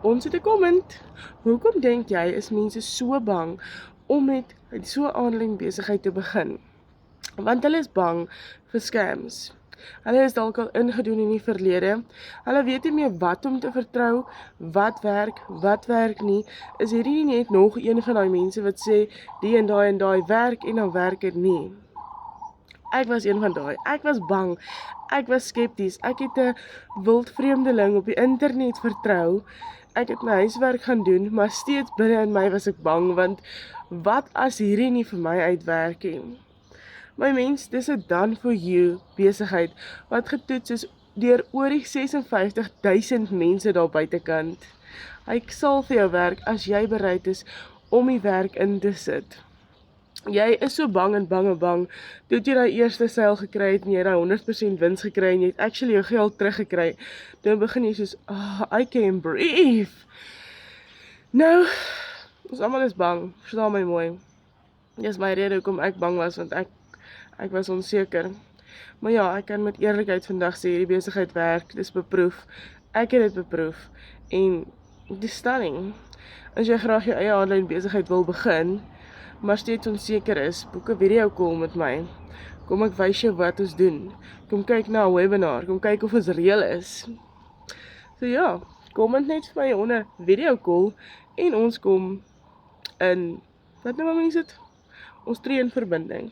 Ons het 'n comment. Hoekom dink jy is mense so bang om met so 'n aanlyn besigheid te begin? Want hulle is bang vir scams. Hulle is dalk al ingedoen in die verlede. Hulle weet nie meer wat om te vertrou, wat werk nie. Is hierdie nie net nog een van daai mense wat sê die en daai werk en dan werk dit nie. Ek was een van daai. Ek was bang. Ek was skepties. Ek het 'n wildvreemdeling op die internet vertrou. Ek het my huiswerk gaan doen, maar steeds binne in my was ek bang, want wat as hierdie nie vir my uitwerk nie? My mens, dis 'n done for you besigheid wat getoets is deur oor die 56,000 mense daar buitekant. Hy sal vir jou werk as jy bereid is om die werk in te sit. Jy is so bang en bang, toe jy daai eerste seil gekry het en jy daai 100% wins gekry en jy het actually jou geld teruggekry, dan begin jy soos, I can breathe. Nou, ons almal is bang, verstaan my mooi. Dis my rede hoekom ek bang was, want ek was onseker. Maar ja, ek kan met eerlikheid vandag sê, hierdie besigheid werk, dis beproef. Ek het dit beproef, en die stelling, as jy graag jou eie aanlyn besigheid wil begin, maar steeds onseker is, boek 'n video call met my. Kom ek wys jou wat ons doen. Kom kyk na 'n webinar, kom kyk of ons reël is. So ja, comment net vir my onder video call en ons kom in, wat nou mense dit? Ons tree in verbinding.